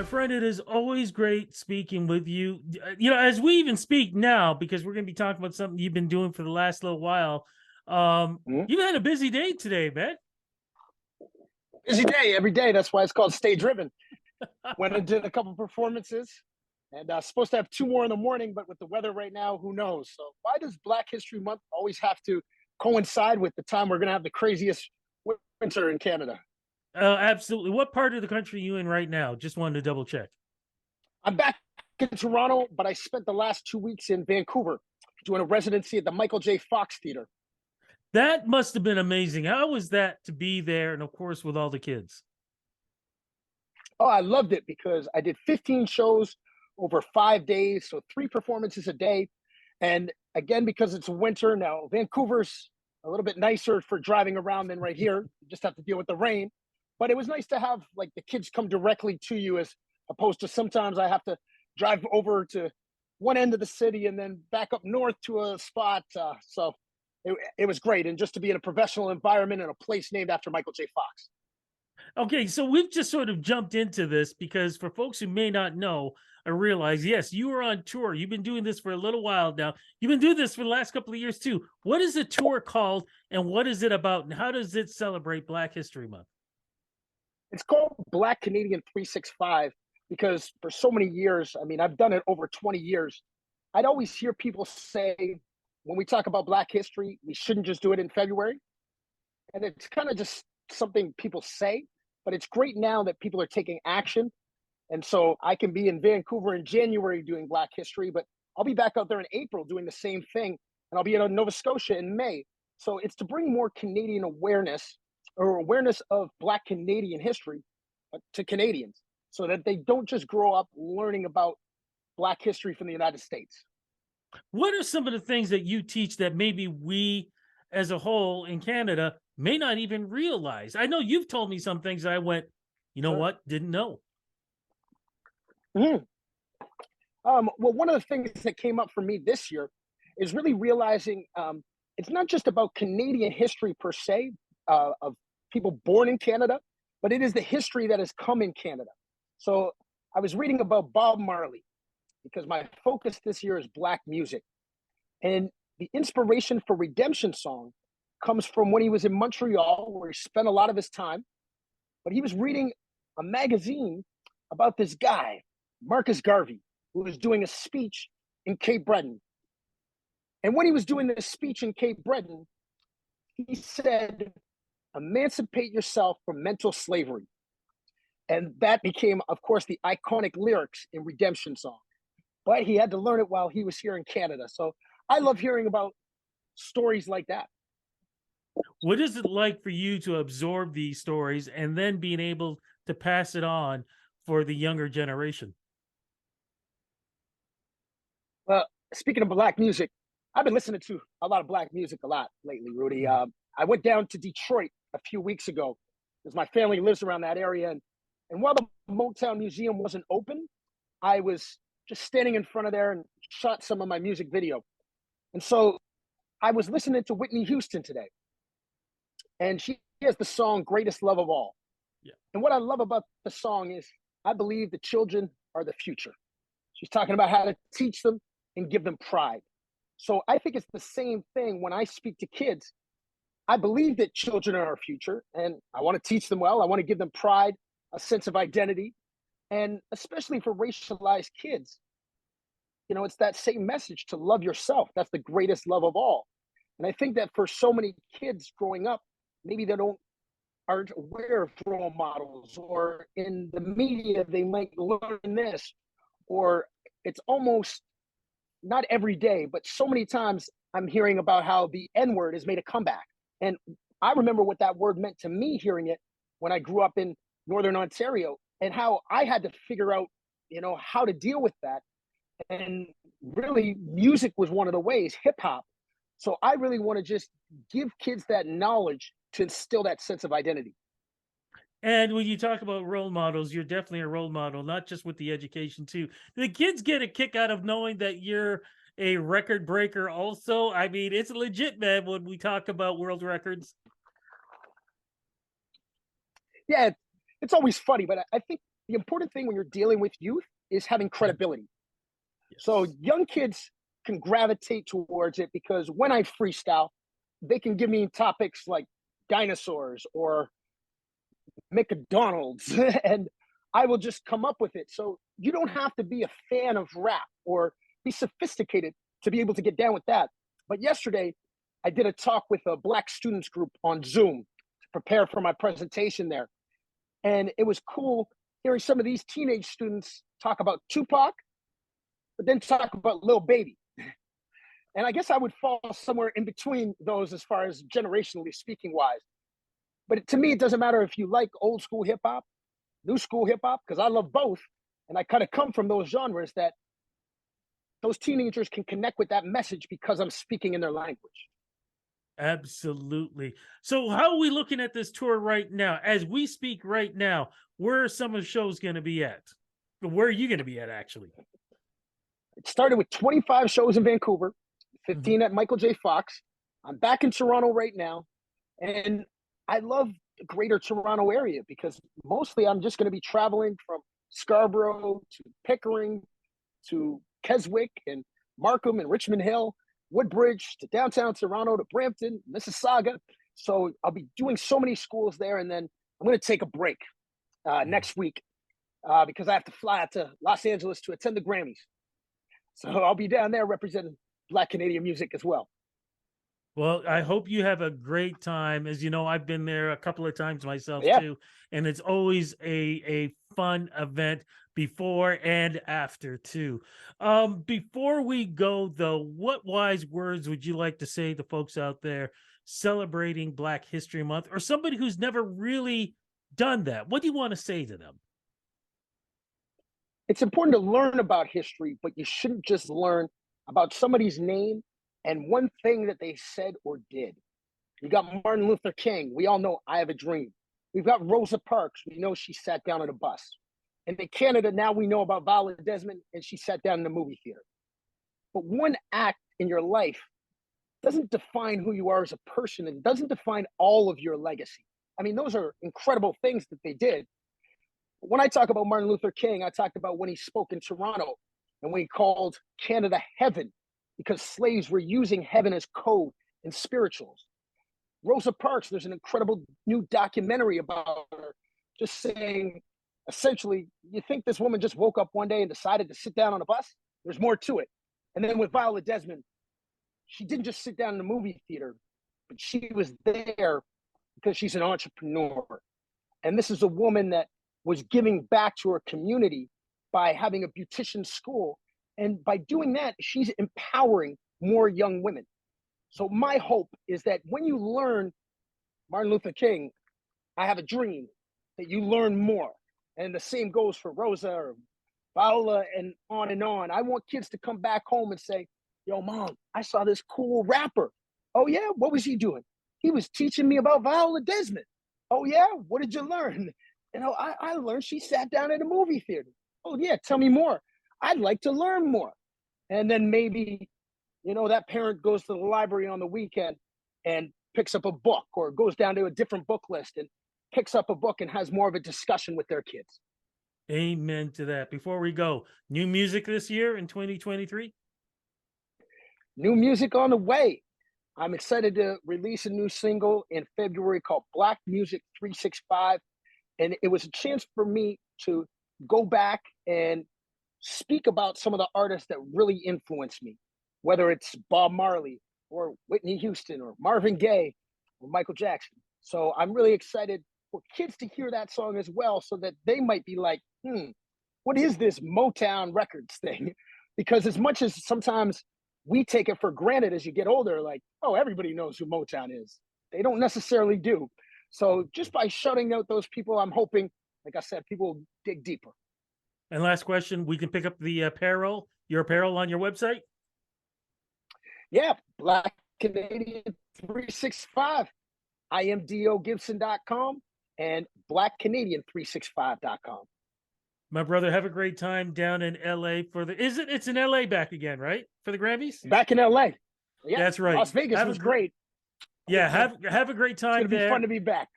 My friend, it is always great speaking with you. As we even speak now, because we're going to be talking about something you've been doing for the last little while. Mhm. You've had a busy day today, man. Busy day every day. That's why it's called Stay Driven. Went and did a couple performances, and supposed to have two more in the morning, but with the weather right now, who knows? So why does Black History Month always have to coincide with the time we're going to have the craziest winter in Canada? Absolutely. What part of the country are you in right now? Just wanted to double check. I'm back in Toronto, but I spent the last 2 weeks in Vancouver doing a residency at the Michael J. Fox Theater. That must have been amazing. How was that to be there? And of course, with all the kids. Oh, I loved it because I did 15 shows over 5 days, so three performances a day. And again, because it's winter now, Vancouver's a little bit nicer for driving around than right here. You just have to deal with the rain. But it was nice to have like the kids come directly to you as opposed to sometimes I have to drive over to one end of the city and then back up north to a spot. So it was great. And just to be in a professional environment in a place named after Michael J. Fox. Okay, so we've just sort of jumped into this because for folks who may not know, I realize, yes, you are on tour. You've been doing this for a little while now. You've been doing this for the last couple of years too. What is the tour called and what is it about and how does it celebrate Black History Month? It's called Black Canadian 365 because for so many years, I mean, I've done it over 20 years. I'd always hear people say, when we talk about Black history, we shouldn't just do it in February. And it's kind of just something people say, but it's great now that people are taking action. And so I can be in Vancouver in January doing Black history, but I'll be back out there in April doing the same thing. And I'll be in Nova Scotia in May. So it's to bring more Canadian awareness or awareness of Black Canadian history to Canadians so that they don't just grow up learning about Black history from the United States. What are some of the things that you teach that maybe we as a whole in Canada may not even realize? I know you've told me some things that I went, you know Sure. what, didn't know. Mhm. Well, one of the things that came up for me this year is really realizing it's not just about Canadian history per se of people born in Canada, but it is the history that has come in Canada. So I was reading about Bob Marley because my focus this year is Black music. And the inspiration for Redemption Song comes from when he was in Montreal, where he spent a lot of his time. But he was reading a magazine about this guy, Marcus Garvey, who was doing a speech in Cape Breton. And when he was doing this speech in Cape Breton, he said, emancipate yourself from mental slavery. And that became, of course, the iconic lyrics in Redemption Song. But he had to learn it while he was here in Canada. So I love hearing about stories like that. What is it like for you to absorb these stories and then being able to pass it on for the younger generation? Speaking of Black music, I've been listening to a lot of Black music a lot lately, Rudy. I went down to Detroit a few weeks ago because my family lives around that area. And while the Motown Museum wasn't open, I was just standing in front of there and shot some of my music video. And so I was listening to Whitney Houston today, and she has the song Greatest Love of All. Yeah. And what I love about the song is I believe the children are the future. She's talking about how to teach them and give them pride. So I think it's the same thing when I speak to kids. I believe that children are our future, and I want to teach them well. I want to give them pride, a sense of identity, and especially for racialized kids, it's that same message to love yourself. That's the greatest love of all. And I think that for so many kids growing up, maybe they aren't aware of role models, or in the media they might learn this, or it's almost not every day, but so many times I'm hearing about how the N word has made a comeback. And I remember what that word meant to me hearing it when I grew up in Northern Ontario and how I had to figure out, how to deal with that. And really, music was one of the ways, hip hop. So I really want to just give kids that knowledge to instill that sense of identity. And when you talk about role models, you're definitely a role model, not just with the education too. The kids get a kick out of knowing that you're a record breaker also. I mean, it's legit, man, when we talk about world records. Yeah, it's always funny, but I think the important thing when you're dealing with youth is having credibility. So Yes. young kids can gravitate towards it because when I freestyle, they can give me topics like dinosaurs or McDonald's, and I will just come up with it. So you don't have to be a fan of rap or be sophisticated to be able to get down with that. But yesterday, I did a talk with a Black students group on Zoom to prepare for my presentation there. And it was cool hearing some of these teenage students talk about Tupac, but then talk about Lil Baby. And I guess I would fall somewhere in between those as far as generationally speaking wise. But to me, it doesn't matter if you like old school hip hop, new school hip hop, because I love both. And I kind of come from those genres that those teenagers can connect with that message because I'm speaking in their language. Absolutely. So how are we looking at this tour right now? As we speak right now, where are some of the shows going to be at? Where are you going to be at, actually? It started with 25 shows in Vancouver, 15 Mhm. at Michael J. Fox. I'm back in Toronto right now. And I love the greater Toronto area because mostly I'm just going to be traveling from Scarborough to Pickering to Keswick and Markham and Richmond Hill, Woodbridge to downtown Toronto to Brampton, Mississauga. So I'll be doing so many schools there. And then I'm going to take a break next week because I have to fly out to Los Angeles to attend the Grammys. So I'll be down there representing Black Canadian music as well. Well, I hope you have a great time. As you know, I've been there a couple of times myself Yeah, too, and it's always a fun event before and after too. Before we go though, what wise words would you like to say to folks out there celebrating Black History Month, or somebody who's never really done that? What do you want to say to them? it's important to learn about history, but you shouldn't just learn about somebody's name and one thing that they said or did. You got Martin Luther King. We all know I Have a Dream. We've got Rosa Parks. We know she sat down at a bus. And in Canada, now we know about Viola Desmond, and she sat down in a movie theater. But one act in your life doesn't define who you are as a person and doesn't define all of your legacy. I mean, those are incredible things that they did. When I talk about Martin Luther King, I talked about when he spoke in Toronto and when he called Canada heaven because slaves were using heaven as code in spirituals. Rosa Parks, there's an incredible new documentary about her, just saying, essentially, you think this woman just woke up one day and decided to sit down on a bus? There's more to it. And then with Viola Desmond, she didn't just sit down in the movie theater, but she was there because she's an entrepreneur. And this is a woman that was giving back to her community by having a beautician school. And by doing that, she's empowering more young women. So my hope is that when you learn Martin Luther King, I Have a Dream, that you learn more. And the same goes for Rosa or Viola and on and on. I want kids to come back home and say, yo, mom, I saw this cool rapper. Oh, yeah? What was he doing? He was teaching me about Viola Desmond. Oh, yeah? What did you learn? You know, I learned she sat down at a movie theater. Oh, yeah, tell me more. I'd like to learn more. And then maybe, you know, that parent goes to the library on the weekend and picks up a book or goes down to a different book list and picks up a book and has more of a discussion with their kids. Amen to that. Before we go, new music this year in 2023? New music on the way. I'm excited to release a new single in February called Black Music 365. And it was a chance for me to go back and speak about some of the artists that really influenced me, whether it's Bob Marley or Whitney Houston or Marvin Gaye or Michael Jackson. So I'm really excited for kids to hear that song as well so that they might be like, what is this Motown Records thing? Because as much as sometimes we take it for granted as you get older, like, oh, everybody knows who Motown is. They don't necessarily do. So just by shutting out those people, I'm hoping, like I said, people will dig deeper. And last question, we can pick up the apparel, your apparel on your website? Yeah, Black Canadian 365, imdogibson.com and blackcanadian365.com. My brother, have a great time down in LA for the it's in LA back again, right? For the Grammys? Back in LA. Yeah, That's right. Las Vegas was great. Yeah, have a great It's time going to be there. fun to be back.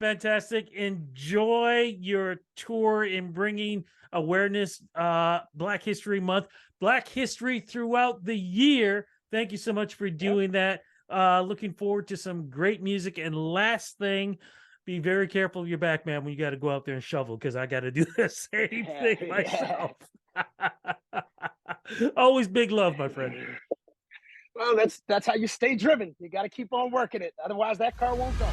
fantastic. Enjoy your tour in bringing awareness, Black History Month, Black history throughout the year. Thank you so much for doing that. Looking forward to some great music. And last thing, be very careful of your back, man, when you got to go out there and shovel, because I got to do the same thing myself. Always big love, my friend. Well, that's how you stay driven. You got to keep on working it. Otherwise, that car won't go.